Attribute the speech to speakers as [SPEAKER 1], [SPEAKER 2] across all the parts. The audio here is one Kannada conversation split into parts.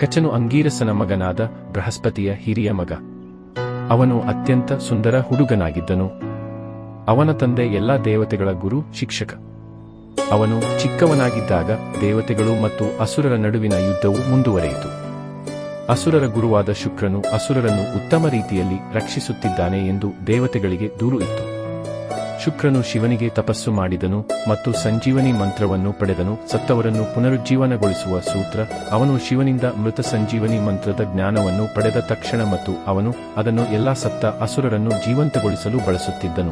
[SPEAKER 1] ಕಚನು ಅಂಗೀರಸನ ಮಗನಾದ ಬೃಹಸ್ಪತಿಯ ಹಿರಿಯ ಮಗ. ಅವನು ಅತ್ಯಂತ ಸುಂದರ ಹುಡುಗನಾಗಿದ್ದನು. ಅವನ ತಂದೆ ಎಲ್ಲಾ ದೇವತೆಗಳ ಗುರು ಶಿಕ್ಷಕ. ಅವನು ಚಿಕ್ಕವನಾಗಿದ್ದಾಗ ದೇವತೆಗಳು ಮತ್ತು ಅಸುರರ ನಡುವಿನ ಯುದ್ಧವು ಮುಂದುವರೆಯಿತು. ಅಸುರರ ಗುರುವಾದ ಶುಕ್ರನು ಅಸುರರನ್ನು ಉತ್ತಮ ರೀತಿಯಲ್ಲಿ ರಕ್ಷಿಸುತ್ತಿದ್ದಾನೆ ಎಂದು ದೇವತೆಗಳಿಗೆ ದೂರು ಇತ್ತು. ಶುಕ್ರನು ಶಿವನಿಗೆ ತಪಸ್ಸು ಮಾಡಿದನು ಮತ್ತು ಸಂಜೀವನಿ ಮಂತ್ರವನ್ನು ಪಡೆದನು. ಸತ್ತವರನ್ನು ಪುನರುಜ್ಜೀವನಗೊಳಿಸುವ ಸೂತ್ರ. ಅವನು ಶಿವನಿಂದ ಮೃತ ಸಂಜೀವನಿ ಮಂತ್ರದ ಜ್ಞಾನವನ್ನು ಪಡೆದ ತಕ್ಷಣ ಮತ್ತು ಅವನು ಅದನ್ನು ಎಲ್ಲಾ ಸತ್ತ ಅಸುರರನ್ನು ಜೀವಂತಗೊಳಿಸಲು ಬಳಸುತ್ತಿದ್ದನು.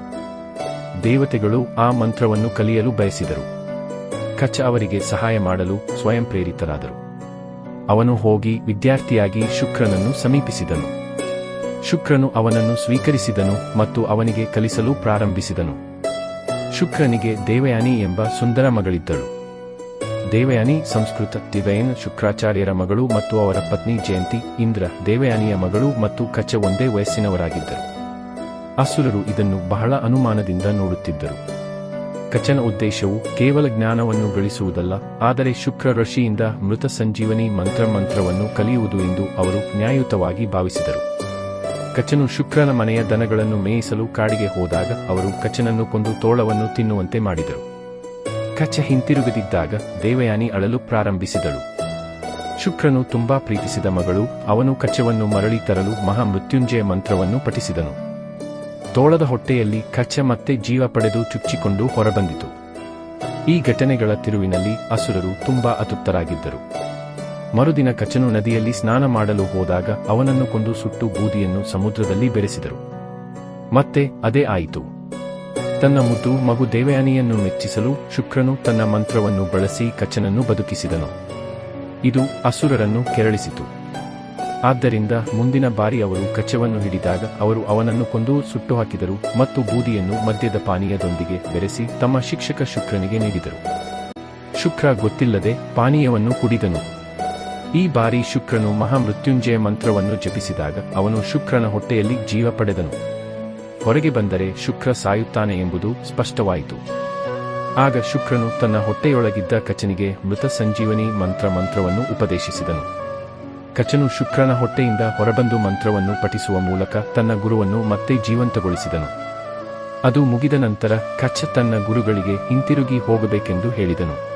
[SPEAKER 1] ದೇವತೆಗಳು ಆ ಮಂತ್ರವನ್ನು ಕಲಿಯಲು ಬಯಸಿದರು. ಕಚ ಅವರಿಗೆ ಸಹಾಯ ಮಾಡಲು ಸ್ವಯಂ ಪ್ರೇರಿತರಾದರು. ಅವನು ಹೋಗಿ ವಿದ್ಯಾರ್ಥಿಯಾಗಿ ಶುಕ್ರನನ್ನು ಸಮೀಪಿಸಿದನು. ಶುಕ್ರನು ಅವನನ್ನು ಸ್ವೀಕರಿಸಿದನು ಮತ್ತು ಅವನಿಗೆ ಕಲಿಸಲು ಪ್ರಾರಂಭಿಸಿದನು. ಶುಕ್ರನಿಗೆ ದೇವಯಾನಿ ಎಂಬ ಸುಂದರ ಮಗಳಿದ್ದಳು. ದೇವಯಾನಿ ಸಂಸ್ಕೃತ ದಿವೈನ್ ಶುಕ್ರಾಚಾರ್ಯರ ಮಗಳು ಮತ್ತು ಅವರ ಪತ್ನಿ ಜಯಂತಿ ಇಂದ್ರ ದೇವಯಾನಿಯ ಮಗಳು ಮತ್ತು ಕಚ ಒಂದೇ ವಯಸ್ಸಿನವರಾಗಿದ್ದರು. ಅಸುರರು ಇದನ್ನು ಬಹಳ ಅನುಮಾನದಿಂದ ನೋಡುತ್ತಿದ್ದರು. ಕಚನ ಉದ್ದೇಶವು ಕೇವಲ ಜ್ಞಾನವನ್ನು ಗಳಿಸುವುದಲ್ಲ, ಆದರೆ ಶುಕ್ರ ಋಷಿಯಿಂದ ಮೃತ ಸಂಜೀವನಿ ಮಂತ್ರವನ್ನು ಕಲಿಯುವುದು ಎಂದು ಅವರು ನ್ಯಾಯಯುತವಾಗಿ ಭಾವಿಸಿದರು. ಕಚನು ಶುಕ್ರನ ಮನೆಯ ದನಗಳನ್ನು ಮೇಯಿಸಲು ಕಾಡಿಗೆ ಹೋದಾಗ ಅವರು ಕಚನನ್ನು ಕೊಂದು ತೋಳವನ್ನು ತಿನ್ನುವಂತೆ ಮಾಡಿದರು. ಕಚ ಹಿಂತಿರುಗದಿದ್ದಾಗ ದೇವಯಾನಿ ಅಳಲು ಪ್ರಾರಂಭಿಸಿದಳು. ಶುಕ್ರನು ತುಂಬಾ ಪ್ರೀತಿಸಿದ ಮಗಳು. ಅವನು ಕಚವನ್ನು ಮರಳಿ ತರಲು ಮಹಾಮೃತ್ಯುಂಜಯ ಮಂತ್ರವನ್ನು ಪಠಿಸಿದನು. ತೋಳದ ಹೊಟ್ಟೆಯಲ್ಲಿ ಕಚ ಮತ್ತೆ ಜೀವ ಪಡೆದು ಚುಚ್ಚಿಕೊಂಡು ಹೊರಬಂದಿತು. ಈ ಘಟನೆಗಳ ತಿರುವಿನಲ್ಲಿ ಅಸುರರು ತುಂಬಾ ಅತೃಪ್ತರಾಗಿದ್ದರು. ಮರುದಿನ ಕಚನು ನದಿಯಲ್ಲಿ ಸ್ನಾನ ಮಾಡಲು ಹೋದಾಗ ಅವನನ್ನು ಕೊಂದು ಸುಟ್ಟು ಬೂದಿಯನ್ನು ಸಮುದ್ರದಲ್ಲಿ ಬೆರೆಸಿದರು. ಮತ್ತೆ ಅದೇ ಆಯಿತು. ತನ್ನ ಮುದ್ದು ಮಗು ದೇವಯಾನಿಯನ್ನು ಮೆಚ್ಚಿಸಲು ಶುಕ್ರನು ತನ್ನ ಮಂತ್ರವನ್ನು ಬಳಸಿ ಕಚನನ್ನು ಬದುಕಿಸಿದನು. ಇದು ಅಸುರರನ್ನು ಕೆರಳಿಸಿತು. ಆದ್ದರಿಂದ ಮುಂದಿನ ಬಾರಿ ಅವರು ಕಚವನ್ನು ಹಿಡಿದಾಗ ಅವರು ಅವನನ್ನು ಕೊಂದು ಸುಟ್ಟು ಹಾಕಿದರು ಮತ್ತು ಬೂದಿಯನ್ನು ಮದ್ಯದ ಪಾನೀಯದೊಂದಿಗೆ ಬೆರೆಸಿ ತಮ್ಮ ಶಿಕ್ಷಕ ಶುಕ್ರನಿಗೆ ನೀಡಿದರು. ಶುಕ್ರ ಗೊತ್ತಿಲ್ಲದೆ ಪಾನೀಯವನ್ನು ಕುಡಿದನು. ಈ ಬಾರಿ ಶುಕ್ರನು ಮಹಾಮೃತ್ಯುಂಜಯ ಮಂತ್ರವನ್ನು ಜಪಿಸಿದಾಗ ಅವನು ಶುಕ್ರನ ಹೊಟ್ಟೆಯಲ್ಲಿ ಜೀವ ಪಡೆದನು. ಹೊರಗೆ ಬಂದರೆ ಶುಕ್ರ ಸಾಯುತ್ತಾನೆ ಎಂಬುದು ಸ್ಪಷ್ಟವಾಯಿತು. ಆಗ ಶುಕ್ರನು ತನ್ನ ಹೊಟ್ಟೆಯೊಳಗಿದ್ದ ಕಚನಿಗೆ ಮೃತ ಸಂಜೀವನಿ ಮಂತ್ರವನ್ನು ಉಪದೇಶಿಸಿದನು. ಕಚನು ಶುಕ್ರನ ಹೊಟ್ಟೆಯಿಂದ ಹೊರಬಂದು ಮಂತ್ರವನ್ನು ಪಠಿಸುವ ಮೂಲಕ ತನ್ನ ಗುರುವನ್ನು ಮತ್ತೆ ಜೀವಂತಗೊಳಿಸಿದನು. ಅದು ಮುಗಿದ ನಂತರ ಕಚ ತನ್ನ ಗುರುಗಳಿಗೆ ಹಿಂತಿರುಗಿ ಹೋಗಬೇಕೆಂದು ಹೇಳಿದನು.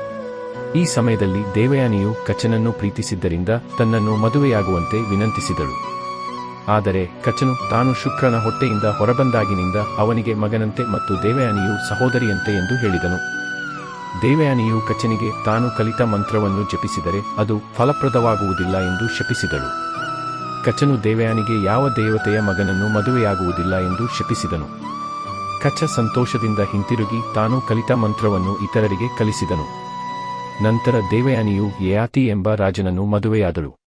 [SPEAKER 1] ಈ ಸಮಯದಲ್ಲಿ ದೇವಯಾನಿಯು ಕಚನನ್ನು ಪ್ರೀತಿಸಿದ್ದರಿಂದ ತನ್ನನ್ನು ಮದುವೆಯಾಗುವಂತೆ ವಿನಂತಿಸಿದಳು. ಆದರೆ ಕಚನು ತಾನು ಶುಕ್ರನ ಹೊಟ್ಟೆಯಿಂದ ಹೊರಬಂದಾಗಿನಿಂದ ಅವನಿಗೆ ಮಗನಂತೆ ಮತ್ತು ದೇವಯಾನಿಯು ಸಹೋದರಿಯಂತೆ ಎಂದು ಹೇಳಿದನು. ದೇವಯಾನಿಯು ಕಚನಿಗೆ ತಾನು ಕಲಿತ ಮಂತ್ರವನ್ನು ಜಪಿಸಿದರೆ ಅದು ಫಲಪ್ರದವಾಗುವುದಿಲ್ಲ ಎಂದು ಶಪಿಸಿದಳು. ಕಚನು ದೇವಯಾನಿಗೆ ಯಾವ ದೇವತೆಯ ಮಗನನ್ನು ಮದುವೆಯಾಗುವುದಿಲ್ಲ ಎಂದು ಶಪಿಸಿದನು. ಕಚ ಸಂತೋಷದಿಂದ ಹಿಂತಿರುಗಿ ತಾನು ಕಲಿತ ಮಂತ್ರವನ್ನು ಇತರರಿಗೆ ಕಲಿಸಿದನು. ನಂತರ ದೇವಯಾನಿಯು ಯಯಾತಿ ಎಂಬ ರಾಜನನ್ನು ಮದುವೆಯಾದಳು.